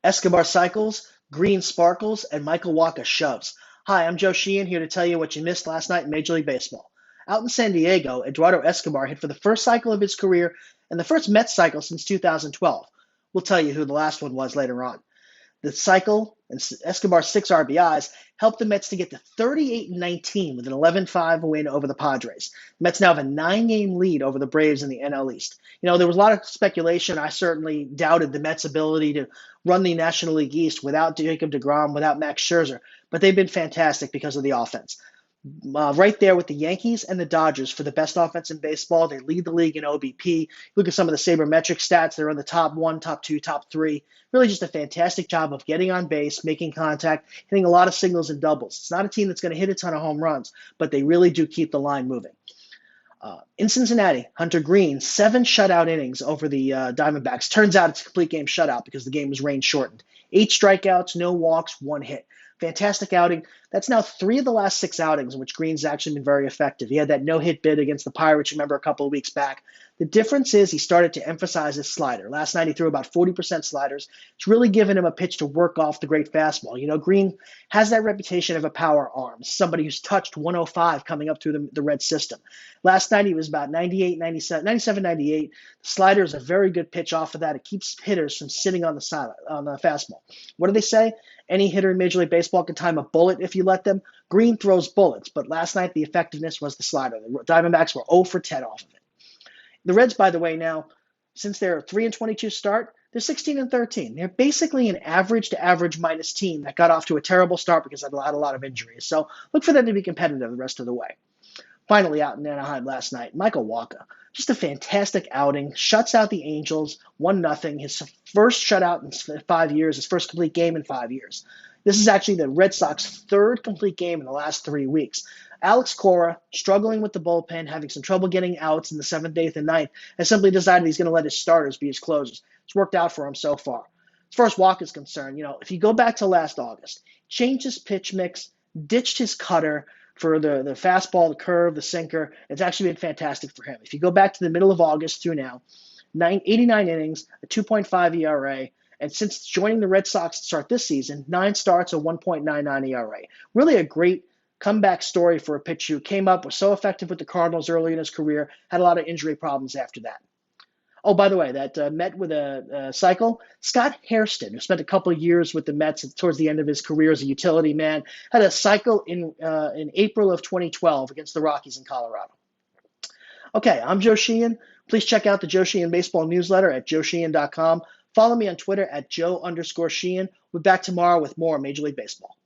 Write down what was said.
Escobar cycles, Green sparkles, and Michael Wacha shoves. Hi, I'm Joe Sheehan here to tell you what you missed last night in Major League Baseball. Out in San Diego, Eduardo Escobar hit for the first cycle of his career and the first Mets cycle since 2012. We'll tell you who the last one was later on. The cycle and Escobar's 6 RBIs helped the Mets to get to 38-19 with an 11-5 win over the Padres. The Mets now have a 9-game lead over the Braves in the NL East. There was a lot of speculation. I certainly doubted the Mets' ability to run the National League East without Jacob deGrom, without Max Scherzer, but they've been fantastic because of the offense. Right there with the Yankees and the Dodgers for the best offense in baseball. They lead the league in OBP. Look at some of the sabermetric stats. They're in the top 1, top 2, top 3. Really just a fantastic job of getting on base, making contact, hitting a lot of singles and doubles. It's not a team that's going to hit a ton of home runs, but they really do keep the line moving. In Cincinnati, Hunter Green, 7 shutout innings over the Diamondbacks. Turns out it's a complete game shutout because the game was rain shortened. 8 strikeouts, no walks, 1 hit. Fantastic outing. That's now 3 of the last 6 outings in which Green's actually been very effective. He had that no-hit bid against the Pirates, remember, a couple of weeks back. The difference is he started to emphasize his slider. Last night he threw about 40% sliders. It's really given him a pitch to work off the great fastball. Green has that reputation of a power arm, somebody who's touched 105 coming up through the red system. Last night he was about 98, 97, 98. The slider is a very good pitch off of that. It keeps hitters from sitting on the fastball. What do they say? Any hitter in Major League Baseball can time a bullet if you let them. Green throws bullets, but last night the effectiveness was the slider. The Diamondbacks were 0 for 10 off of it. The Reds, by the way, now, since they're a 3-22 start, they're 16-13. They're basically an average to average minus team that got off to a terrible start because they had a lot of injuries. So look for them to be competitive the rest of the way. Finally, out in Anaheim last night, Michael Wacha, just a fantastic outing, shuts out the Angels, 1-0, his first shutout in 5 years, his first complete game in 5 years. This is actually the Red Sox' 3rd complete game in the last 3 weeks. Alex Cora, struggling with the bullpen, having some trouble getting outs in the 7th, 8th, and 9th, has simply decided he's going to let his starters be his closers. It's worked out for him so far. As far as Wacha is concerned, if you go back to last August, changed his pitch mix, ditched his cutter for the fastball, the curve, the sinker. It's actually been fantastic for him. If you go back to the middle of August through now, 89 innings, a 2.5 ERA, and since joining the Red Sox to start this season, 9 starts, a 1.99 ERA. Really a great comeback story for a pitcher who came up, was so effective with the Cardinals early in his career, had a lot of injury problems after that. Oh, by the way, that Met with a cycle, Scott Hairston, who spent a couple of years with the Mets towards the end of his career as a utility man, had a cycle in April of 2012 against the Rockies in Colorado. Okay, I'm Joe Sheehan. Please check out the Joe Sheehan Baseball newsletter at joesheehan.com. Follow me on Twitter at Joe_Sheehan. We're back tomorrow with more Major League Baseball.